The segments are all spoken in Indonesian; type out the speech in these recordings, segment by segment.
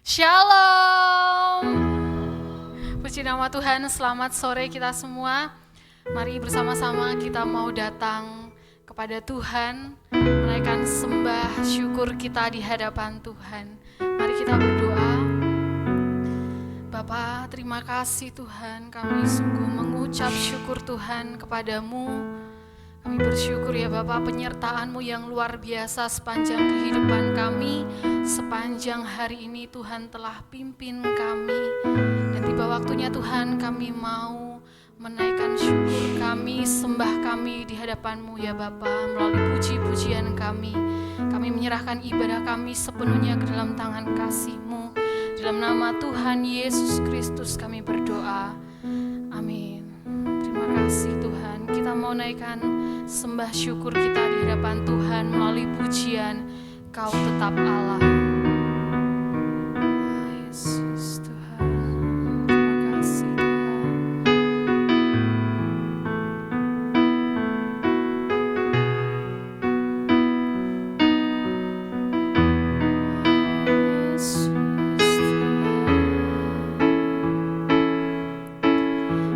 Shalom. Puji nama Tuhan, selamat sore kita semua. Mari bersama-sama kita mau datang kepada Tuhan, menaikkan sembah syukur kita di hadapan Tuhan. Mari kita berdoa. Bapa, terima kasih Tuhan, kami sungguh mengucap syukur Tuhan kepadamu. Kami bersyukur ya Bapa, penyertaan-Mu yang luar biasa sepanjang kehidupan kami. Sepanjang hari ini Tuhan telah pimpin kami. Dan tiba waktunya Tuhan kami mau menaikkan syukur kami, sembah kami di hadapan-Mu ya Bapa. Melalui puji-pujian kami, kami menyerahkan ibadah kami sepenuhnya ke dalam tangan kasih-Mu. Dalam nama Tuhan Yesus Kristus kami berdoa. Amin. Terima kasih Tuhan. Kita mau naikkan sembah syukur kita di hadapan Tuhan melalui pujian Kau Tetap Allah. Yesus Tuhan, terima kasih Tuhan. Yesus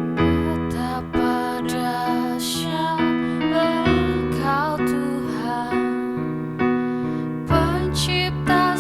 betapa dahsyat Engkau Tuhan, Pencipta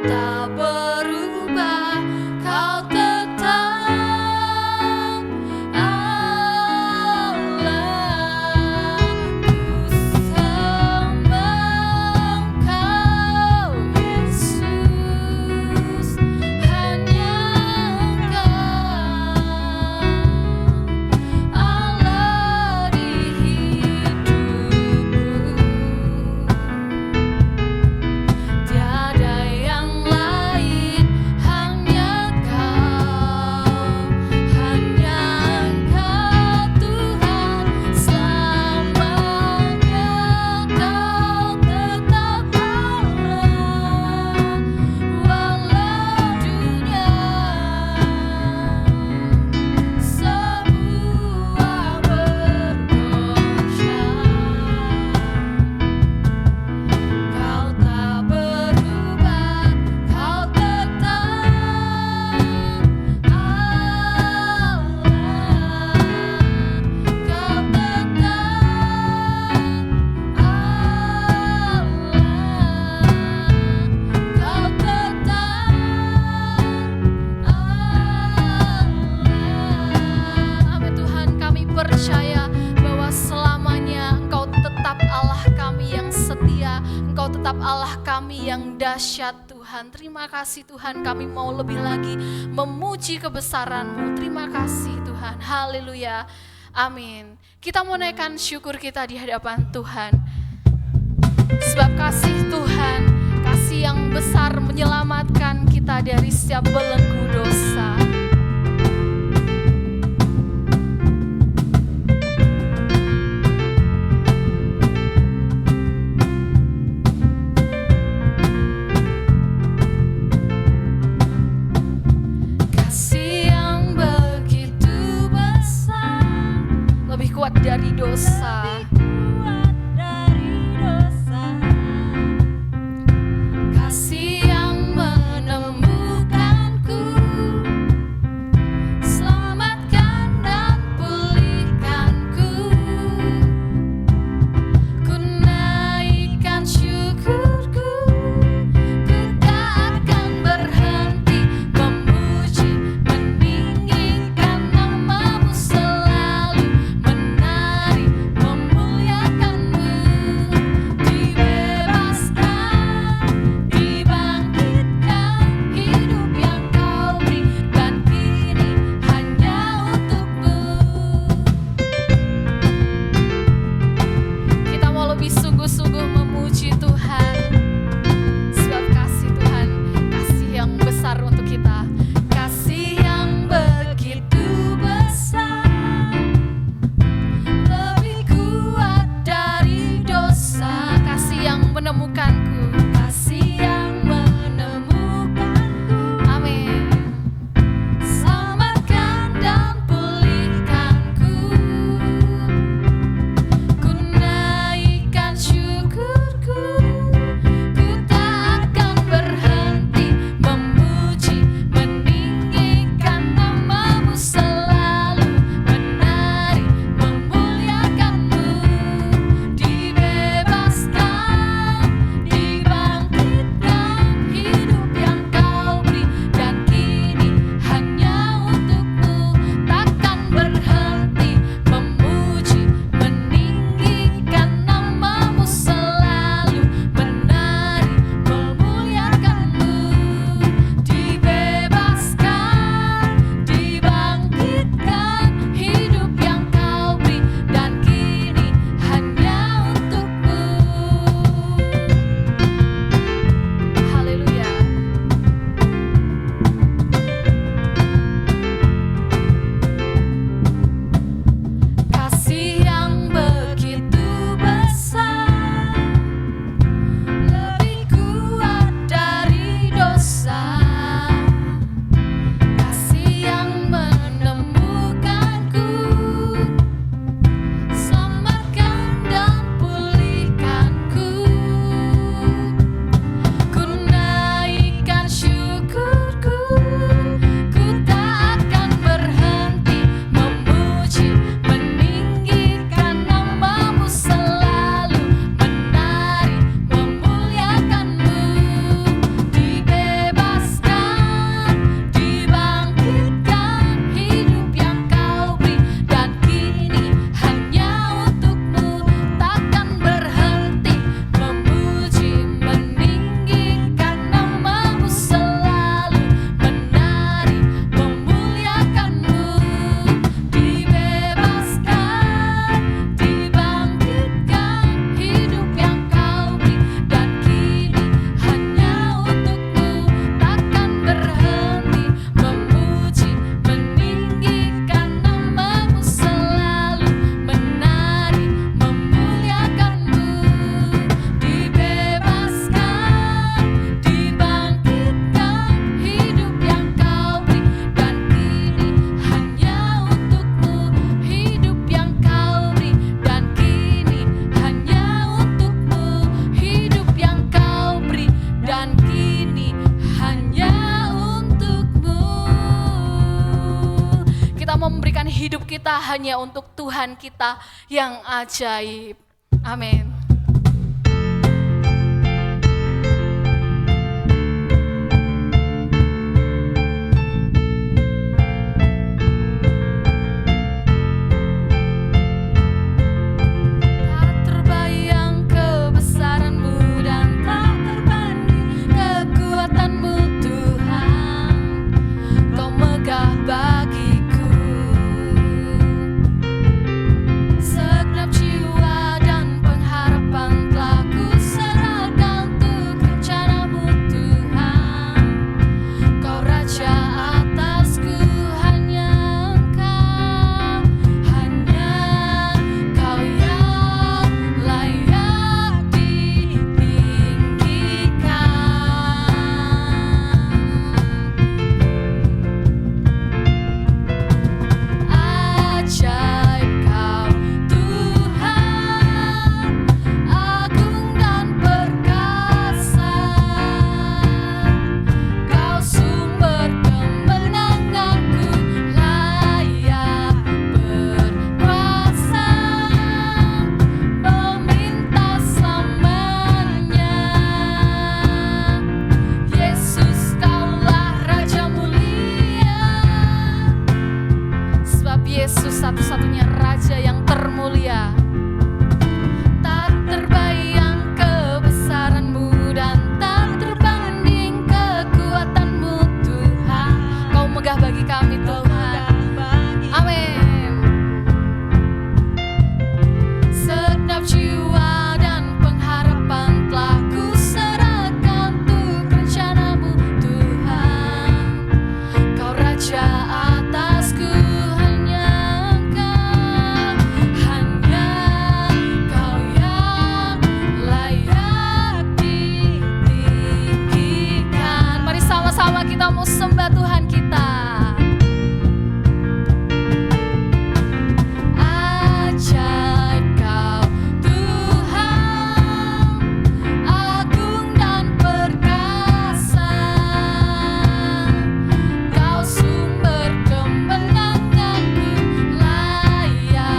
tak berubah, Kau tetap Allah. Ku sembah Engkau Yesus, hanya Engkau Allah di hidupku. Tiada yang lain, hanya Kau, hanya Engkau Tuhan. Selamanya Kau tetap Allah, walau dunia semua bergoncang. Kau tak berubah, Kau tetap Allah. Kau tetap Allah. Kau tetap Allah. Amin Tuhan, kami percaya bahwa selamanya Engkau tetap Allah kami yang setia, Engkau tetap Allah kami yang dahsyat Tuhan. Terima kasih Tuhan, kami mau lebih lagi memuji kebesaran-Mu. Terima kasih Tuhan, haleluya, amin. Kita mau naikkan syukur kita di hadapan Tuhan. Sebab kasih Tuhan, kasih yang besar menyelamatkan kita dari setiap belenggu dosa. Kasih yang begitu besar, lebih kuat dari dosa. Kasih yang menemukanku memberikan hidup kita hanya untuk Tuhan kita yang ajaib. Amin. Yesus satu-satunya Raja yang termulia. Tak terbayang kebesaran-Mu dan tak terbanding kekuatan-Mu Tuhan. Kau megah bagi kami Tuhan. Amin. Segenap jiwa dan pengharapan telah ku serahkan untuk rencana-Mu Tuhan. Kau Raja atasku. Kita mau sembah Tuhan kita. Ajaib Kau Tuhan, agung dan perkasa. Kau sumber kemenanganku, layak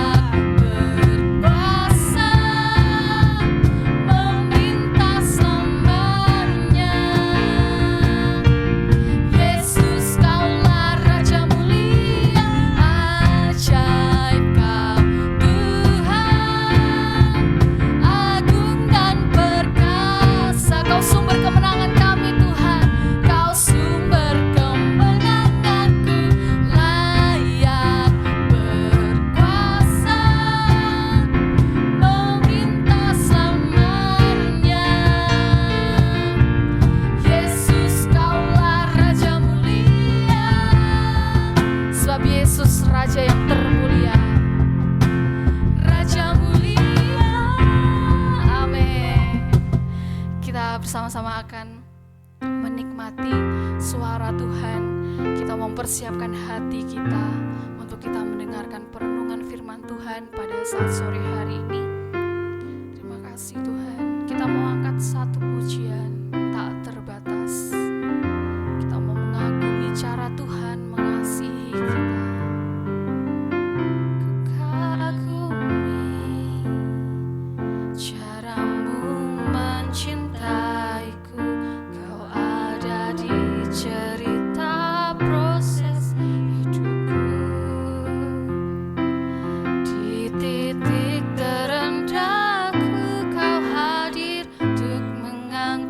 berkuasa, meminta selamanya. Yesus Raja yang termulia, Raja mulia. Amin. Kita bersama-sama akan menikmati suara Tuhan. Kita mempersiapkan hati kita untuk kita mendengarkan perenungan firman Tuhan pada saat sore hari ini. Terima kasih Tuhan. Kita mau angkat satu pujian tak terbatas. Kita mau mengagumi cara Tuhan mengasihi kita. Titik terendahku Kau hadir untuk mengangkat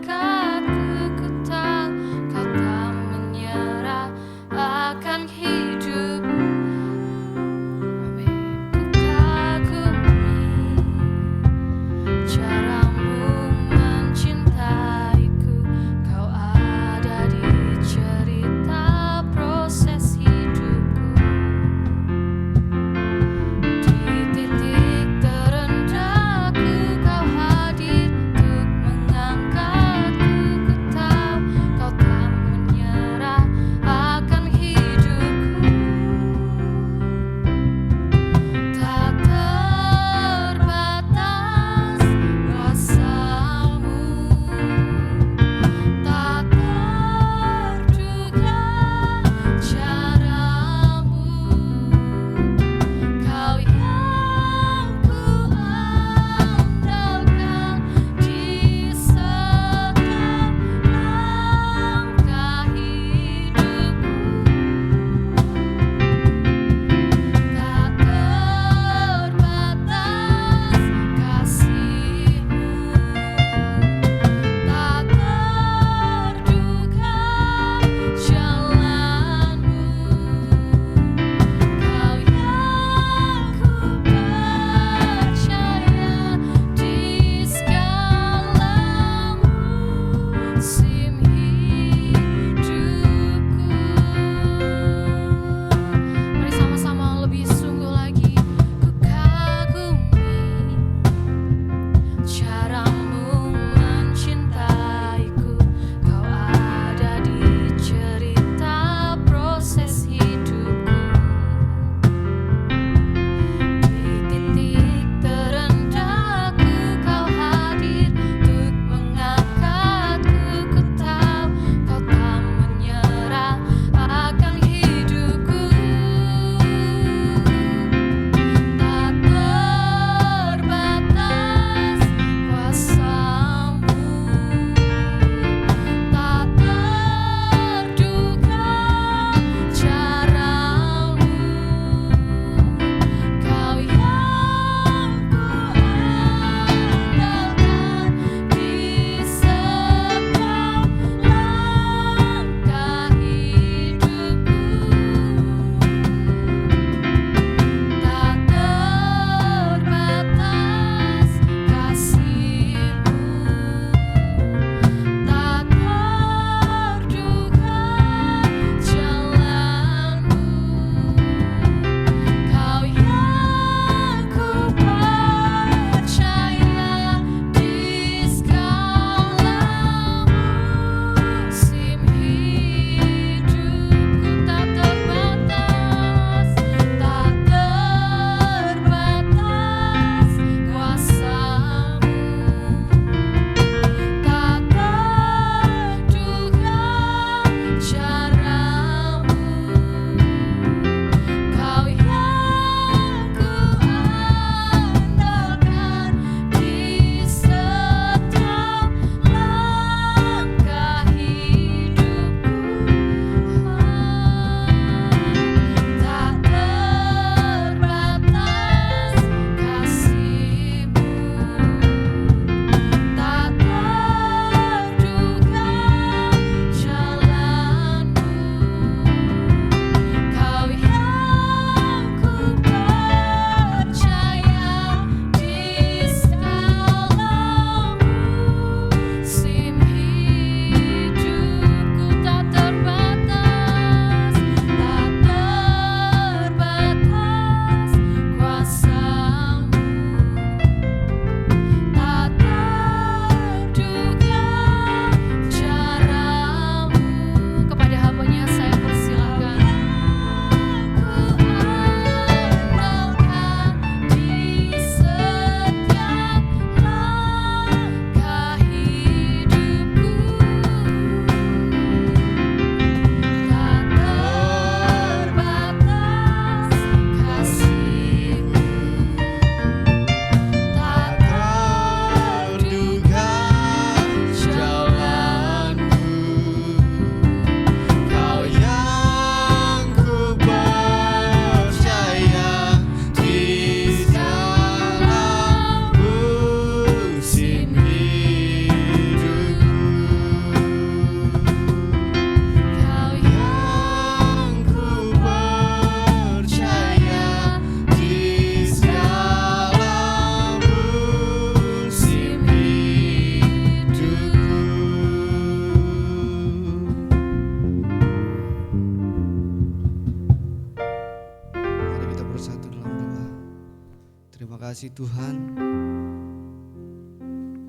kasih Tuhan.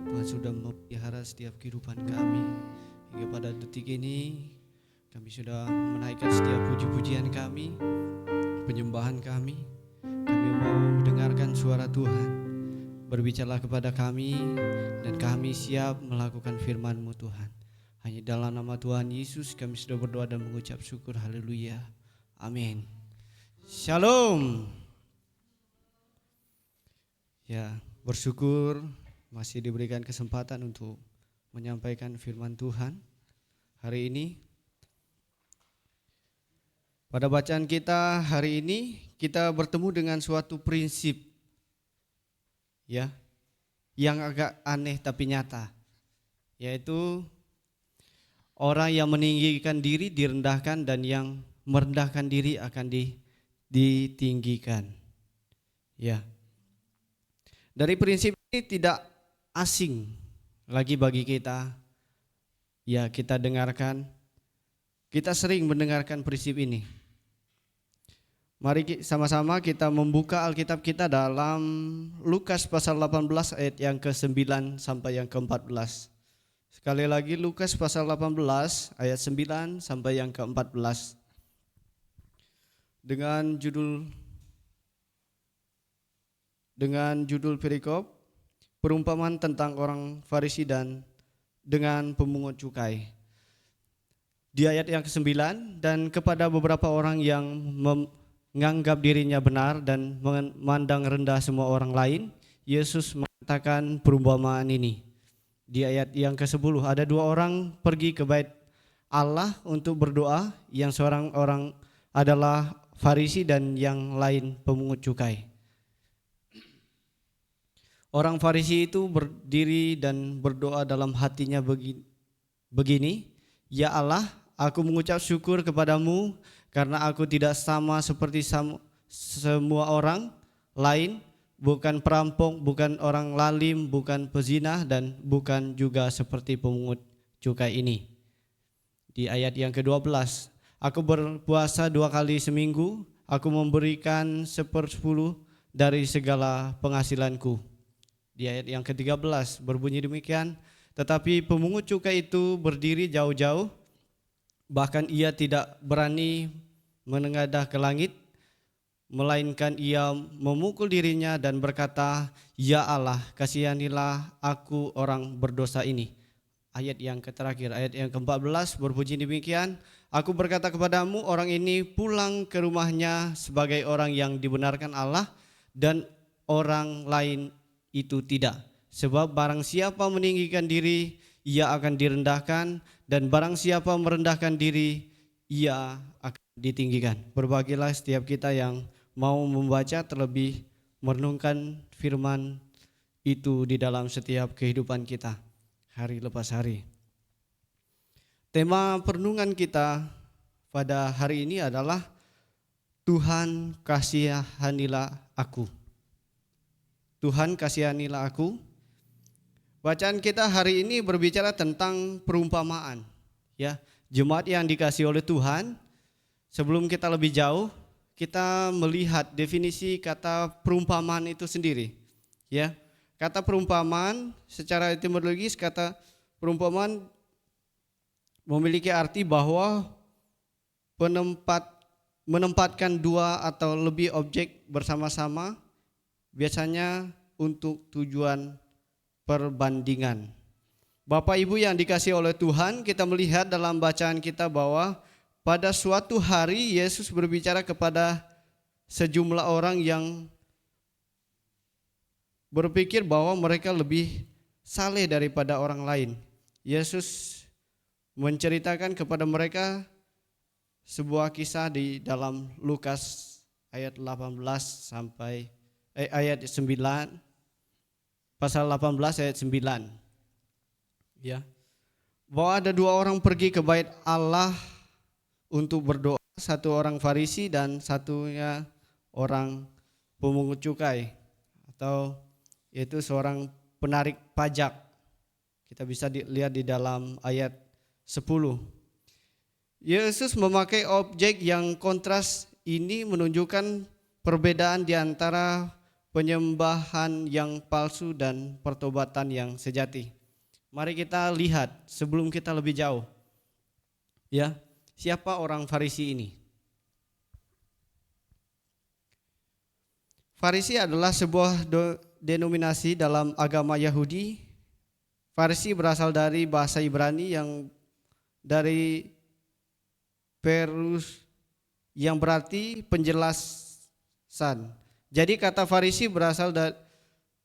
Tuhan sudah memelihara setiap kehidupan kami. Hingga pada detik ini kami sudah menaikkan setiap puji-pujian kami, penyembahan kami. Kami mau mendengarkan suara Tuhan. Berbicaralah kepada kami dan kami siap melakukan firman-Mu Tuhan. Hanya dalam nama Tuhan Yesus kami sudah berdoa dan mengucap syukur. Haleluya. Amin. Shalom. Ya, bersyukur masih diberikan kesempatan untuk menyampaikan firman Tuhan hari ini. Pada bacaan kita hari ini kita bertemu dengan suatu prinsip ya yang agak aneh tapi nyata, yaitu orang yang meninggikan diri direndahkan dan yang merendahkan diri akan ditinggikan. Ya. Dari prinsip ini tidak asing lagi bagi kita. Ya, kita dengarkan. Kita sering mendengarkan prinsip ini. Mari sama-sama kita membuka Alkitab kita dalam Lukas pasal 18 ayat yang ke-9 sampai yang ke-14. Sekali lagi Lukas pasal 18 ayat 9 sampai yang ke-14. Dengan judul perikop perumpamaan tentang orang Farisi dan dengan pemungut cukai. Di ayat yang ke-9, dan kepada beberapa orang yang menganggap dirinya benar dan memandang rendah semua orang lain, Yesus mengatakan perumpamaan ini. Di ayat yang ke-10, ada dua orang pergi ke bait Allah untuk berdoa, yang seorang orang adalah Farisi dan yang lain pemungut cukai. Orang Farisi itu berdiri dan berdoa dalam hatinya begini, ya Allah, aku mengucap syukur kepadamu karena aku tidak sama seperti semua orang lain, bukan perampok, bukan orang lalim, bukan pezina, dan bukan juga seperti pemungut cukai ini. Di ayat yang ke-12, aku berpuasa 2 kali seminggu, aku memberikan 1/10 dari segala penghasilanku. Di ayat yang ke-13 berbunyi demikian, tetapi pemungut cukai itu berdiri jauh-jauh, bahkan ia tidak berani menengadah ke langit, melainkan ia memukul dirinya dan berkata, ya Allah, kasihanilah aku orang berdosa ini. Ayat yang terakhir, ayat yang ke-14 berbunyi demikian, aku berkata kepadamu, orang ini pulang ke rumahnya sebagai orang yang dibenarkan Allah, dan orang lain itu tidak. Sebab barang siapa meninggikan diri, ia akan direndahkan, dan barang siapa merendahkan diri, ia akan ditinggikan. Berbahagialah setiap kita yang mau membaca terlebih merenungkan firman itu di dalam setiap kehidupan kita hari lepas hari. Tema perenungan kita pada hari ini adalah Tuhan kasihanilah aku. Tuhan kasihanilah aku. Bacaan kita hari ini berbicara tentang perumpamaan. Ya, jemaat yang dikasihi oleh Tuhan, sebelum kita lebih jauh, kita melihat definisi kata perumpamaan itu sendiri. Ya, kata perumpamaan secara etimologis, kata perumpamaan memiliki arti bahwa menempatkan dua atau lebih objek bersama-sama, biasanya untuk tujuan perbandingan. Bapak Ibu yang dikasihi oleh Tuhan, kita melihat dalam bacaan kita bahwa pada suatu hari Yesus berbicara kepada sejumlah orang yang berpikir bahwa mereka lebih saleh daripada orang lain. Yesus menceritakan kepada mereka sebuah kisah di dalam Lukas ayat 18 sampai ayat 9, pasal 18 ayat 9. Ya. Bahwa ada dua orang pergi ke bait Allah untuk berdoa, satu orang Farisi dan satunya orang pemungut cukai, atau yaitu seorang penarik pajak. Kita bisa lihat di dalam ayat 10. Yesus memakai objek yang kontras ini menunjukkan perbedaan di antara penyembahan yang palsu dan pertobatan yang sejati. Mari kita lihat sebelum kita lebih jauh. Ya, siapa orang Farisi ini? Farisi adalah sebuah denominasi dalam agama Yahudi. Farisi berasal dari bahasa Ibrani yang dari perus yang berarti penjelasan. Jadi kata Farisi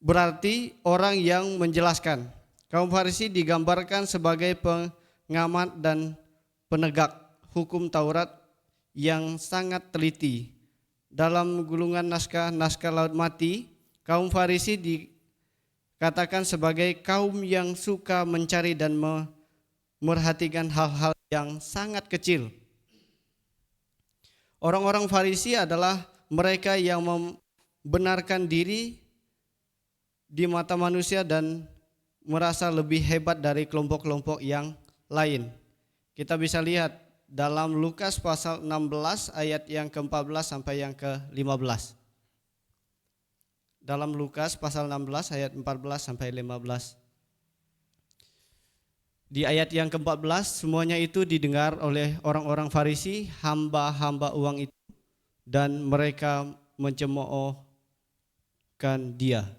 berarti orang yang menjelaskan. Kaum Farisi digambarkan sebagai pengamat dan penegak hukum Taurat yang sangat teliti. Dalam gulungan naskah laut mati, kaum Farisi dikatakan sebagai kaum yang suka mencari dan memerhatikan hal-hal yang sangat kecil. Orang-orang Farisi adalah mereka yang membenarkan diri di mata manusia dan merasa lebih hebat dari kelompok-kelompok yang lain. Kita bisa lihat dalam Lukas pasal 16 ayat yang ke-14 sampai yang ke-15. Dalam Lukas pasal 16 ayat 14 sampai 15. Di ayat yang ke-14 semuanya itu didengar oleh orang-orang Farisi, hamba-hamba uang itu, dan mereka mencemoohkan dia.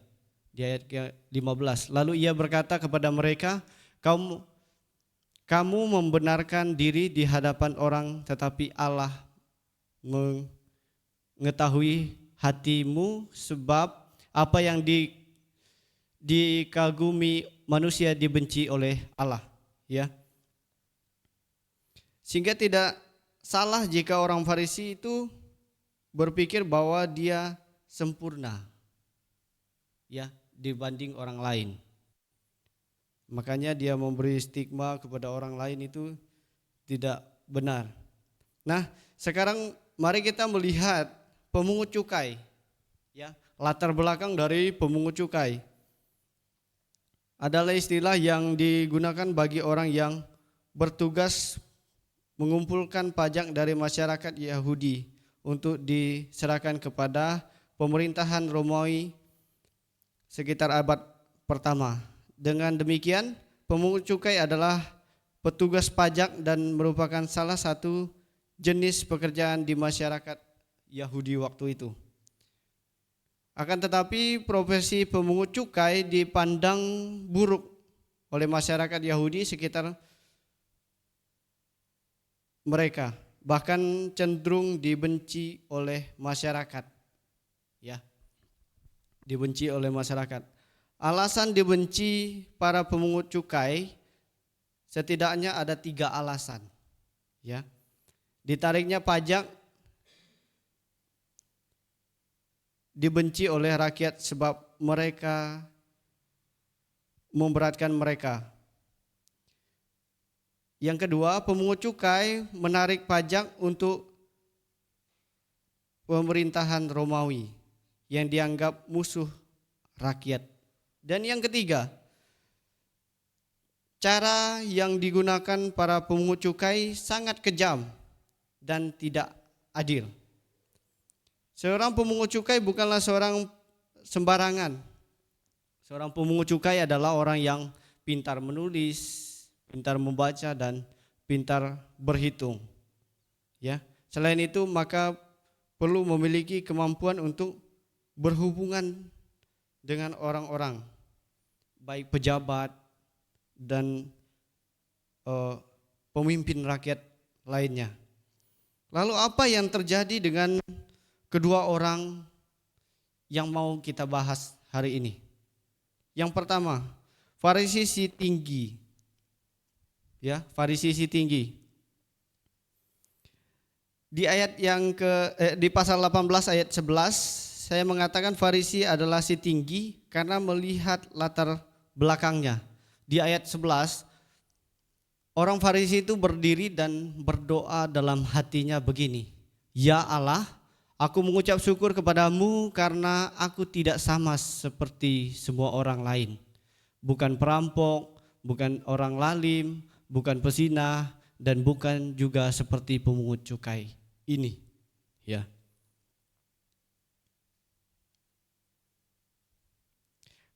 Di ayat ke-15, lalu ia berkata kepada mereka, kamu membenarkan diri di hadapan orang, tetapi Allah mengetahui hatimu, sebab apa yang dikagumi manusia dibenci oleh Allah. Ya, sehingga tidak salah jika orang Farisi itu berpikir bahwa dia sempurna, ya, dibanding orang lain. Makanya dia memberi stigma kepada orang lain itu tidak benar. Nah, sekarang mari kita melihat pemungut cukai, ya, latar belakang dari pemungut cukai. Adalah istilah yang digunakan bagi orang yang bertugas mengumpulkan pajak dari masyarakat Yahudi untuk diserahkan kepada pemerintahan Romawi sekitar abad pertama. Dengan demikian, pemungut cukai adalah petugas pajak dan merupakan salah satu jenis pekerjaan di masyarakat Yahudi waktu itu. Akan tetapi profesi pemungut cukai dipandang buruk oleh masyarakat Yahudi sekitar mereka, bahkan cenderung dibenci oleh masyarakat. Ya, dibenci oleh masyarakat. Alasan dibenci para pemungut cukai setidaknya ada 3 alasan. Ya, ditariknya pajak, dibenci oleh rakyat sebab mereka memberatkan mereka. Yang kedua, pemungut cukai menarik pajak untuk pemerintahan Romawi yang dianggap musuh rakyat. Dan yang ketiga, cara yang digunakan para pemungut cukai sangat kejam dan tidak adil. Seorang pemungut cukai bukanlah seorang sembarangan. Seorang pemungut cukai adalah orang yang pintar menulis, pintar membaca, dan pintar berhitung. Ya, selain itu maka perlu memiliki kemampuan untuk berhubungan dengan orang-orang, baik pejabat dan pemimpin rakyat lainnya. Lalu apa yang terjadi dengan kedua orang yang mau kita bahas hari ini? Yang pertama, Farisi si tinggi. Ya, Farisi si tinggi. Di ayat di pasal 18 ayat 11 saya mengatakan Farisi adalah si tinggi karena melihat latar belakangnya. Di ayat 11 orang Farisi itu berdiri dan berdoa dalam hatinya begini, ya Allah, aku mengucap syukur kepadamu karena aku tidak sama seperti semua orang lain. Bukan perampok, bukan orang lalim, bukan pezinah, dan bukan juga seperti pemungut cukai ini. Ya.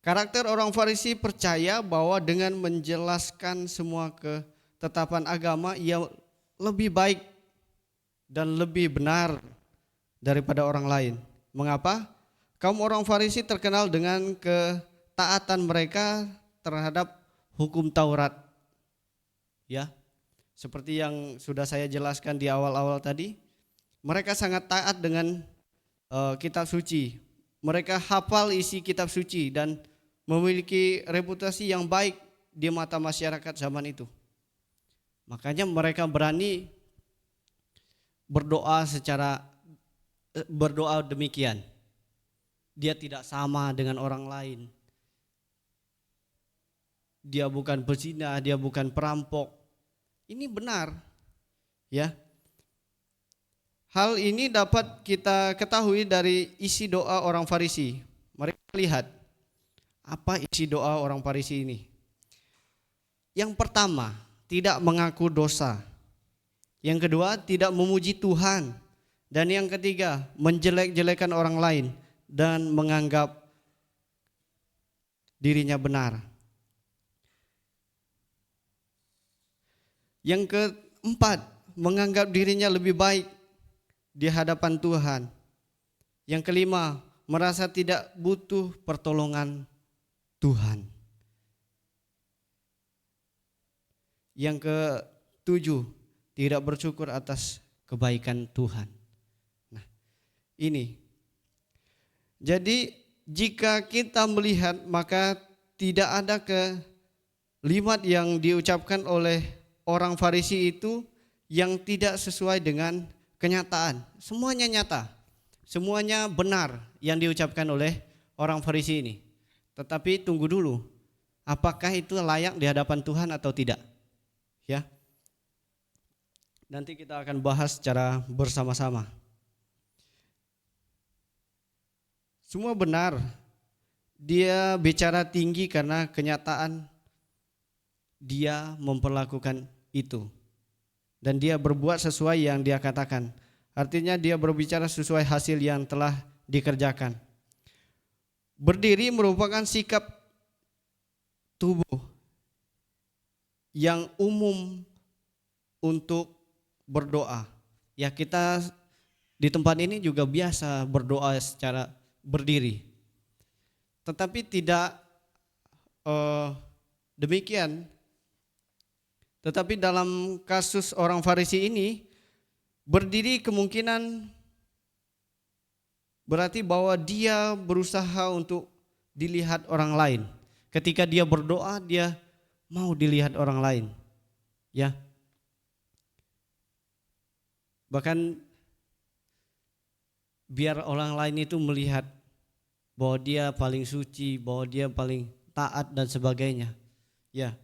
Karakter orang Farisi percaya bahwa dengan menjelaskan semua ketetapan agama ia lebih baik dan lebih benar daripada orang lain. Mengapa? Kaum orang Farisi terkenal dengan ketaatan mereka terhadap hukum Taurat. Ya, seperti yang sudah saya jelaskan di awal-awal tadi, mereka sangat taat dengan kitab suci. Mereka hafal isi kitab suci dan memiliki reputasi yang baik di mata masyarakat zaman itu. Makanya mereka berani berdoa demikian. Dia tidak sama dengan orang lain. Dia bukan pezina, dia bukan perampok. Ini benar. Ya. Hal ini dapat kita ketahui dari isi doa orang Farisi. Mari kita lihat apa isi doa orang Farisi ini. Yang pertama, tidak mengaku dosa. Yang kedua, tidak memuji Tuhan. Dan yang ketiga, menjelek-jelekan orang lain dan menganggap dirinya benar. Yang keempat, menganggap dirinya lebih baik di hadapan Tuhan. Yang kelima, merasa tidak butuh pertolongan Tuhan. Yang ketujuh, tidak bersyukur atas kebaikan Tuhan. Nah, ini. Jadi jika kita melihat, maka tidak ada kalimat yang diucapkan oleh orang Farisi itu yang tidak sesuai dengan kenyataan. Semuanya nyata, semuanya benar yang diucapkan oleh orang Farisi ini. Tetapi tunggu dulu, apakah itu layak di hadapan Tuhan atau tidak? Ya, nanti kita akan bahas secara bersama-sama. Semua benar, dia bicara tinggi karena kenyataan dia memperlakukan itu. Dan dia berbuat sesuai yang dia katakan. Artinya dia berbicara sesuai hasil yang telah dikerjakan. Berdiri merupakan sikap tubuh yang umum untuk berdoa. Ya, kita di tempat ini juga biasa berdoa secara berdiri. Tetapi tidak demikian. Tetapi dalam kasus orang Farisi ini, berdiri kemungkinan berarti bahwa dia berusaha untuk dilihat orang lain. Ketika dia berdoa, dia mau dilihat orang lain. Ya. Bahkan biar orang lain itu melihat bahwa dia paling suci, bahwa dia paling taat dan sebagainya. Ya.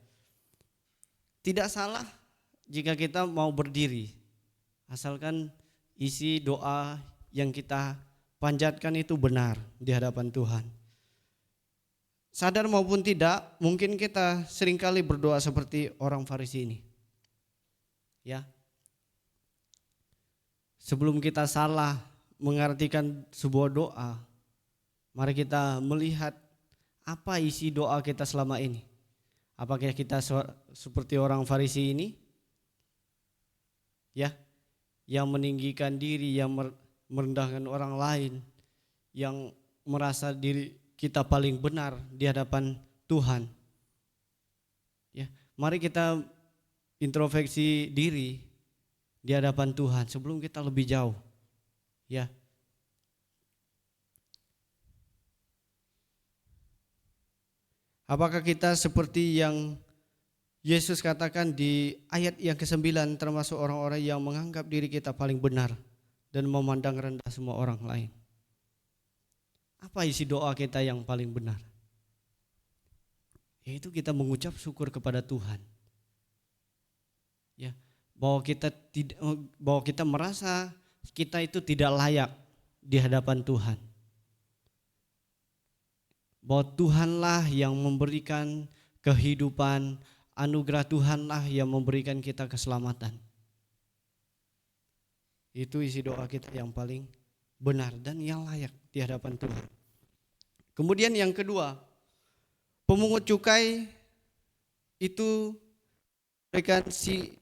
Tidak salah jika kita mau berdiri, asalkan isi doa yang kita panjatkan itu benar di hadapan Tuhan. Sadar maupun tidak, mungkin kita seringkali berdoa seperti orang Farisi ini. Ya. Sebelum kita salah mengartikan sebuah doa, mari kita melihat apa isi doa kita selama ini. Apakah kita seperti orang Farisi ini? Ya, yang meninggikan diri, yang merendahkan orang lain, yang merasa diri kita paling benar di hadapan Tuhan. Ya, mari kita introspeksi diri di hadapan Tuhan sebelum kita lebih jauh. Ya. Apakah kita seperti yang Yesus katakan di ayat yang ke-9, termasuk orang-orang yang menganggap diri kita paling benar dan memandang rendah semua orang lain? Apa isi doa kita yang paling benar? Yaitu kita mengucap syukur kepada Tuhan. Ya, bahwa kita merasa kita itu tidak layak di hadapan Tuhan. Bahwa Tuhanlah yang memberikan kehidupan, anugerah Tuhanlah yang memberikan kita keselamatan. Itu isi doa kita yang paling benar dan yang layak di hadapan Tuhan. Kemudian yang kedua, pemungut cukai itu mereka si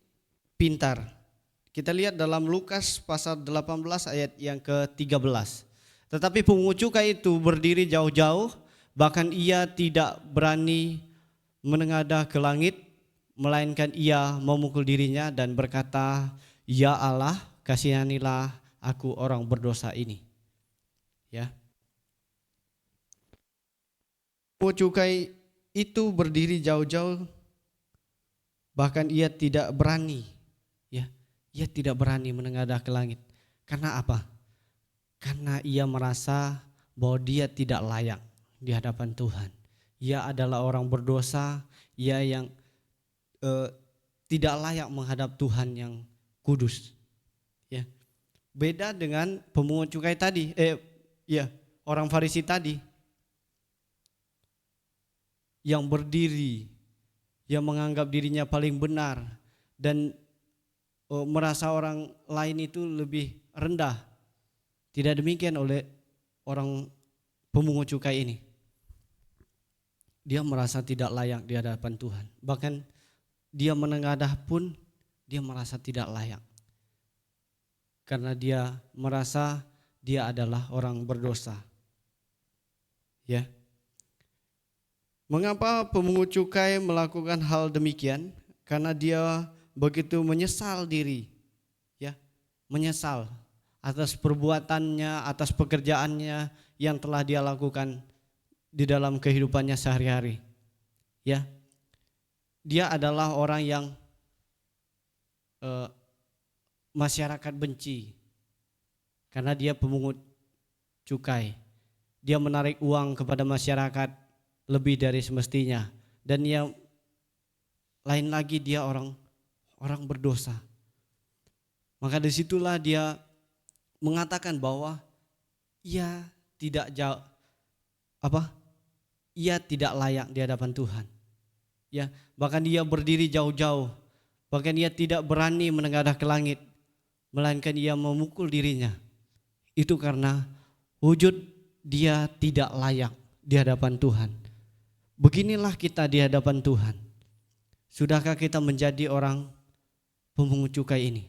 pintar. Kita lihat dalam Lukas pasal 18 ayat yang ke-13. Tetapi pemungut cukai itu berdiri jauh-jauh, bahkan ia tidak berani menengadah ke langit, melainkan ia memukul dirinya dan berkata, "Ya Allah, kasihanilah aku orang berdosa ini." Ya. Pemungut cukai itu berdiri jauh-jauh, bahkan ia tidak berani, ya, ia tidak berani menengadah ke langit. Karena apa? Karena ia merasa bahwa dia tidak layak di hadapan Tuhan. Ia adalah orang berdosa, ia yang tidak layak menghadap Tuhan yang kudus. Ya, beda dengan pemungut cukai tadi, orang Farisi tadi yang berdiri, yang menganggap dirinya paling benar dan merasa orang lain itu lebih rendah. Tidak demikian oleh orang pemungut cukai ini. Dia merasa tidak layak di hadapan Tuhan. Bahkan dia menengadah pun dia merasa tidak layak. Karena dia merasa dia adalah orang berdosa. Ya. Mengapa pemungut cukai melakukan hal demikian? Karena dia begitu menyesal diri, ya, menyesal atas perbuatannya, atas pekerjaannya yang telah dia lakukan di dalam kehidupannya sehari-hari. Ya, dia adalah orang yang masyarakat benci karena dia pemungut cukai. Dia menarik uang kepada masyarakat lebih dari semestinya, dan yang lain lagi dia orang berdosa. Maka disitulah dia mengatakan bahwa ia tidak ia tidak layak di hadapan Tuhan. Ya, bahkan dia berdiri jauh-jauh, bahkan ia tidak berani menengadah ke langit, melainkan ia memukul dirinya. Itu karena wujud dia tidak layak di hadapan Tuhan. Beginilah kita di hadapan Tuhan. Sudahkah kita menjadi orang pemungut cukai ini?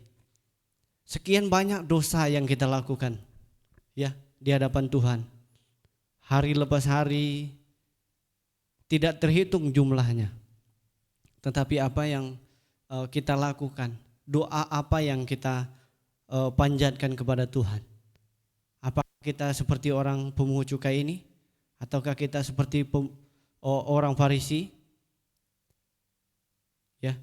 Sekian banyak dosa yang kita lakukan, ya, di hadapan Tuhan. Hari lepas hari tidak terhitung jumlahnya. Tetapi apa yang kita lakukan, doa apa yang kita panjatkan kepada Tuhan? Apakah kita seperti orang pemungut cukai ini? Ataukah kita seperti orang Farisi? Ya.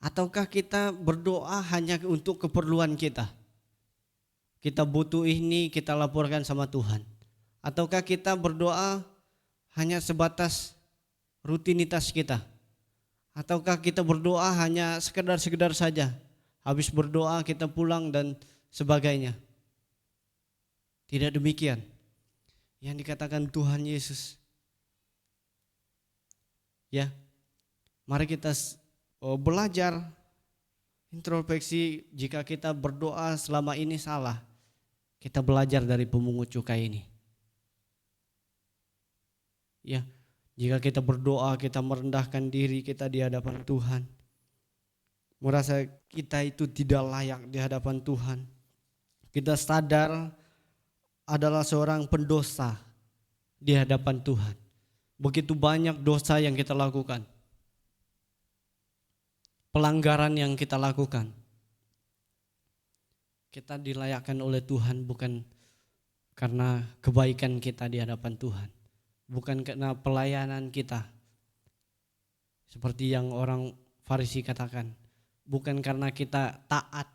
Ataukah kita berdoa hanya untuk keperluan kita? Kita butuh ini, kita laporkan sama Tuhan. Ataukah kita berdoa hanya sebatas rutinitas kita? Ataukah kita berdoa hanya sekedar saja? Habis berdoa kita pulang dan sebagainya. Tidak demikian yang dikatakan Tuhan Yesus. Ya, mari kita belajar introspeksi. Jika kita berdoa selama ini salah, kita belajar dari pemungut cukai ini. Ya, jika kita berdoa, kita merendahkan diri kita di hadapan Tuhan, merasa kita itu tidak layak di hadapan Tuhan, kita sadar adalah seorang pendosa di hadapan Tuhan. Begitu banyak dosa yang kita lakukan, pelanggaran yang kita lakukan. Kita dilayakkan oleh Tuhan bukan karena kebaikan kita di hadapan Tuhan, bukan karena pelayanan kita. Seperti yang orang Farisi katakan, bukan karena kita taat,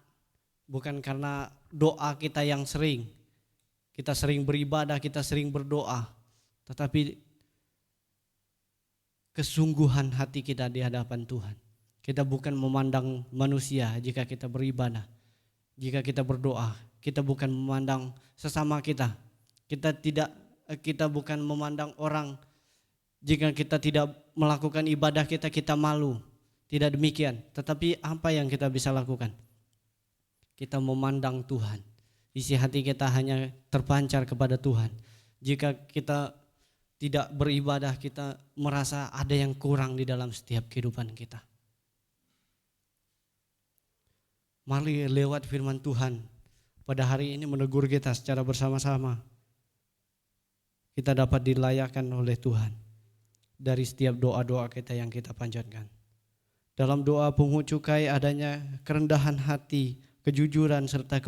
bukan karena doa kita yang sering, kita sering beribadah, kita sering berdoa, tetapi kesungguhan hati kita di hadapan Tuhan. Kita bukan memandang manusia jika kita beribadah, jika kita berdoa. Kita bukan memandang sesama kita. Kita bukan memandang orang. Jika kita tidak melakukan ibadah kita malu. Tidak demikian. Tetapi apa yang kita bisa lakukan? Kita memandang Tuhan. Isi hati kita hanya terpancar kepada Tuhan. Jika kita tidak beribadah kita merasa ada yang kurang di dalam setiap kehidupan kita. Mari lewat firman Tuhan pada hari ini menegur kita secara bersama-sama. Kita dapat dilayakkan oleh Tuhan dari setiap doa-doa kita yang kita panjatkan. Dalam doa pungut cukai adanya kerendahan hati, kejujuran serta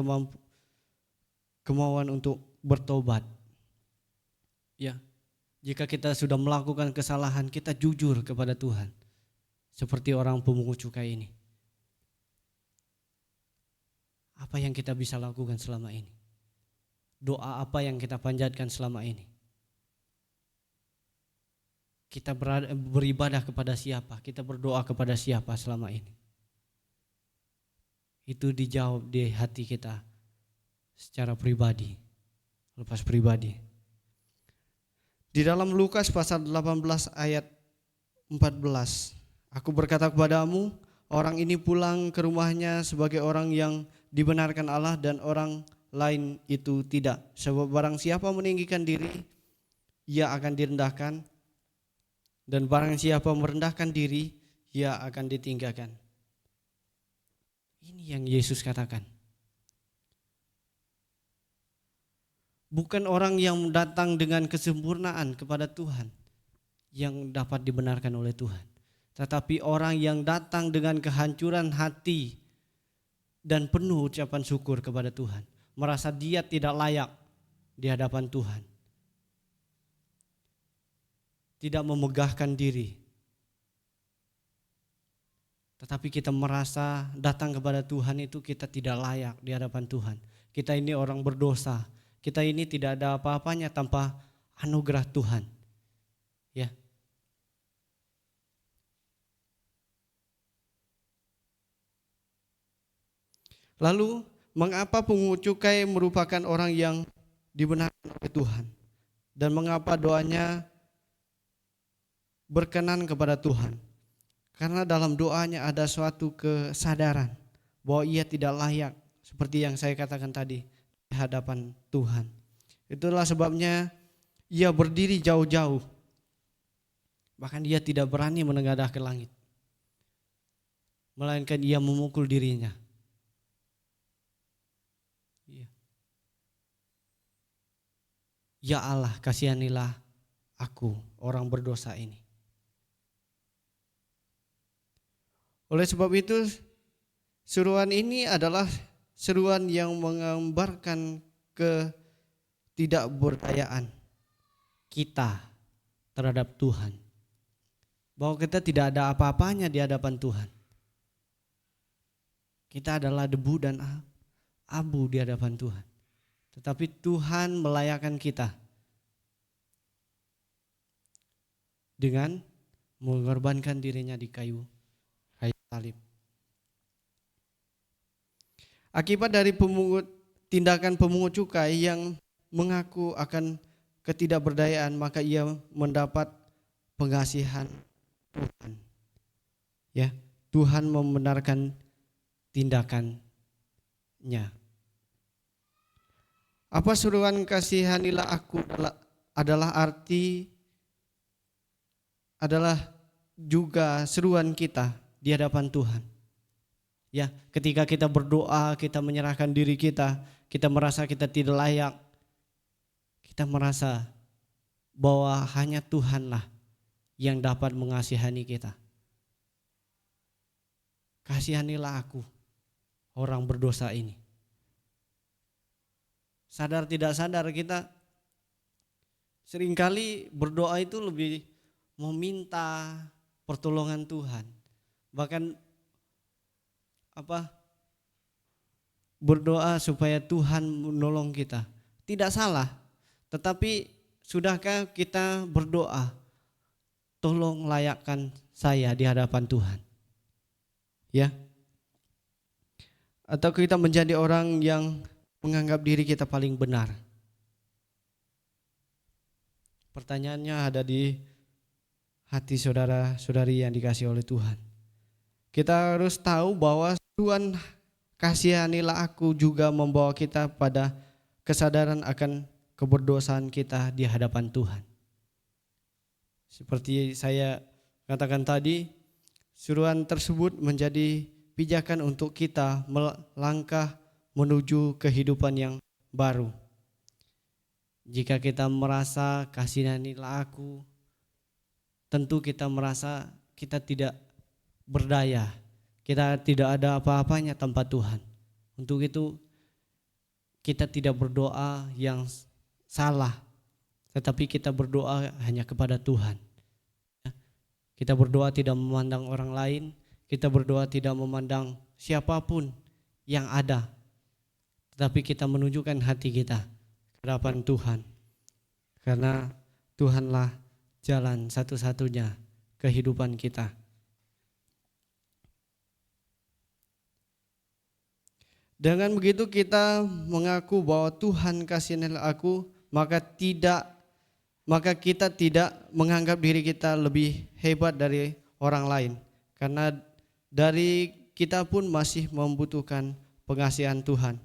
kemauan untuk bertobat. Ya, jika kita sudah melakukan kesalahan, kita jujur kepada Tuhan. Seperti orang pemungut cukai ini. Apa yang kita bisa lakukan selama ini? Doa apa yang kita panjatkan selama ini? Kita beribadah kepada siapa? Kita berdoa kepada siapa selama ini? Itu dijawab di hati kita secara pribadi, lepas pribadi. Di dalam Lukas pasal 18 ayat 14, aku berkata kepadamu, orang ini pulang ke rumahnya sebagai orang yang dibenarkan Allah dan orang lain itu tidak. Sebab barang siapa meninggikan diri, ia akan direndahkan, dan barang siapa merendahkan diri, ia akan ditinggikan. Ini yang Yesus katakan. Bukan orang yang datang dengan kesempurnaan kepada Tuhan yang dapat dibenarkan oleh Tuhan, tetapi orang yang datang dengan kehancuran hati dan penuh ucapan syukur kepada Tuhan, merasa dia tidak layak di hadapan Tuhan, tidak memegahkan diri, tetapi kita merasa datang kepada Tuhan itu kita tidak layak di hadapan Tuhan. Kita ini orang berdosa. Kita ini tidak ada apa-apanya tanpa anugerah Tuhan. Ya. Lalu, mengapa pungut cukai merupakan orang yang dibenarkan oleh Tuhan? Dan mengapa doanya berkenan kepada Tuhan? Karena dalam doanya ada suatu kesadaran bahwa ia tidak layak, seperti yang saya katakan tadi, di hadapan Tuhan. Itulah sebabnya ia berdiri jauh-jauh. Bahkan dia tidak berani menengadah ke langit, melainkan ia memukul dirinya. Ya Allah, kasihanilah aku, orang berdosa ini. Oleh sebab itu, seruan ini adalah seruan yang menggambarkan ketidakberdayaan kita terhadap Tuhan. Bahwa kita tidak ada apa-apanya di hadapan Tuhan. Kita adalah debu dan abu di hadapan Tuhan. Tetapi Tuhan melayakkan kita dengan mengorbankan dirinya di kayu salib. Akibat dari tindakan pemungut cukai yang mengaku akan ketidakberdayaan, maka ia mendapat pengasihan Tuhan. Ya, Tuhan membenarkan tindakannya. Apa seruan kasihanilah aku adalah juga seruan kita di hadapan Tuhan. Ya, ketika kita berdoa, kita menyerahkan diri kita merasa kita tidak layak. Kita merasa bahwa hanya Tuhanlah yang dapat mengasihani kita. Kasihanilah aku, orang berdosa ini. Sadar tidak sadar kita seringkali berdoa itu lebih meminta pertolongan Tuhan. Bahkan berdoa supaya Tuhan menolong kita. Tidak salah, tetapi sudahkah kita berdoa, tolong layakkan saya di hadapan Tuhan? Ya. Atau kita menjadi orang yang menganggap diri kita paling benar. Pertanyaannya ada di hati saudara-saudari yang dikasihi oleh Tuhan. Kita harus tahu bahwa Tuhan kasihanilah aku juga membawa kita pada kesadaran akan keberdosaan kita di hadapan Tuhan. Seperti saya katakan tadi, suruhan tersebut menjadi pijakan untuk kita melangkah menuju kehidupan yang baru. Jika kita merasa kasihanilah aku, tentu kita merasa kita tidak berdaya, kita tidak ada apa-apanya tanpa Tuhan. Untuk itu kita tidak berdoa yang salah, tetapi kita berdoa hanya kepada Tuhan. Kita berdoa tidak memandang orang lain, kita berdoa tidak memandang siapapun yang ada, tetapi kita menunjukkan hati kita ke hadapan Tuhan. Karena Tuhanlah jalan satu-satunya kehidupan kita. Dengan begitu kita mengaku bahwa Tuhan kasihanilah aku, maka kita tidak menganggap diri kita lebih hebat dari orang lain. Karena dari kita pun masih membutuhkan pengasihan Tuhan.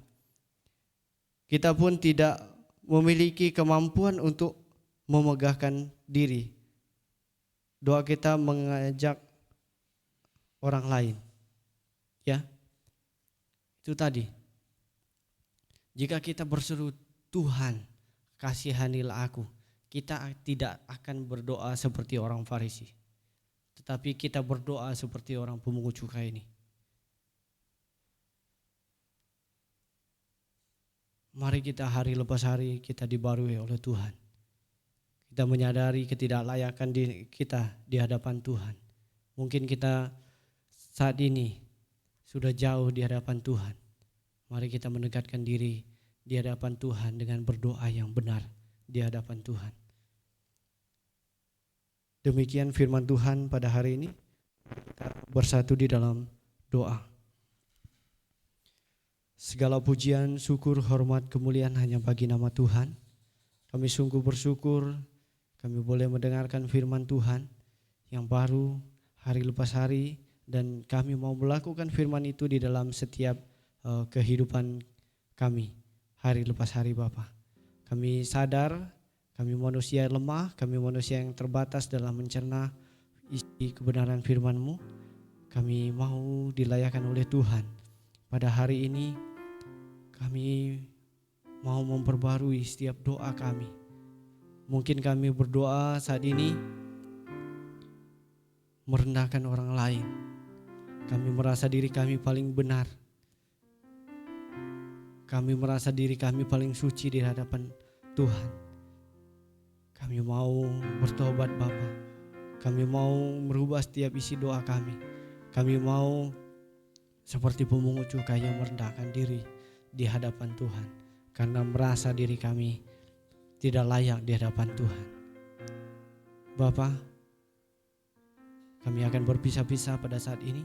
Kita pun tidak memiliki kemampuan untuk memegahkan diri. Doa kita mengajak orang lain. Ya. Itu tadi. Jika kita berseru, Tuhan kasihanilah aku, kita tidak akan berdoa seperti orang Farisi, tetapi kita berdoa seperti orang pemungut cukai ini. Mari kita hari lepas hari kita dibarui oleh Tuhan. Kita menyadari ketidaklayakan kita di hadapan Tuhan. Mungkin kita saat ini sudah jauh di hadapan Tuhan. Mari kita mendekatkan diri di hadapan Tuhan dengan berdoa yang benar di hadapan Tuhan. Demikian firman Tuhan pada hari ini. Kita bersatu di dalam doa. Segala pujian, syukur, hormat, kemuliaan hanya bagi nama Tuhan. Kami sungguh bersyukur kami boleh mendengarkan firman Tuhan yang baru hari lepas hari, dan kami mau melakukan firman itu di dalam setiap kehidupan kami hari lepas hari Bapa. Kami sadar kami manusia lemah, kami manusia yang terbatas dalam mencerna isi kebenaran firman-Mu. Kami mau dilayakkan oleh Tuhan. Pada hari ini kami mau memperbarui setiap doa kami. Mungkin kami berdoa saat ini merendahkan orang lain. Kami merasa diri kami paling benar. Kami merasa diri kami paling suci di hadapan Tuhan. Kami mau bertobat Bapa. Kami mau merubah setiap isi doa kami. Kami mau seperti pemungut cukai yang merendahkan diri di hadapan Tuhan. Karena merasa diri kami tidak layak di hadapan Tuhan. Bapa, kami akan berpisah-pisah pada saat ini.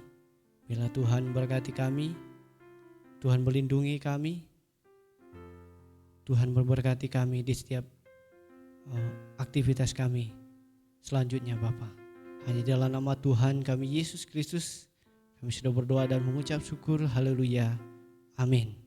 Bila Tuhan berkati kami, Tuhan melindungi kami, Tuhan memberkati kami di setiap aktivitas kami selanjutnya Bapa. Hanya dalam nama Tuhan kami Yesus Kristus kami sudah berdoa dan mengucap syukur. Haleluya. Amin.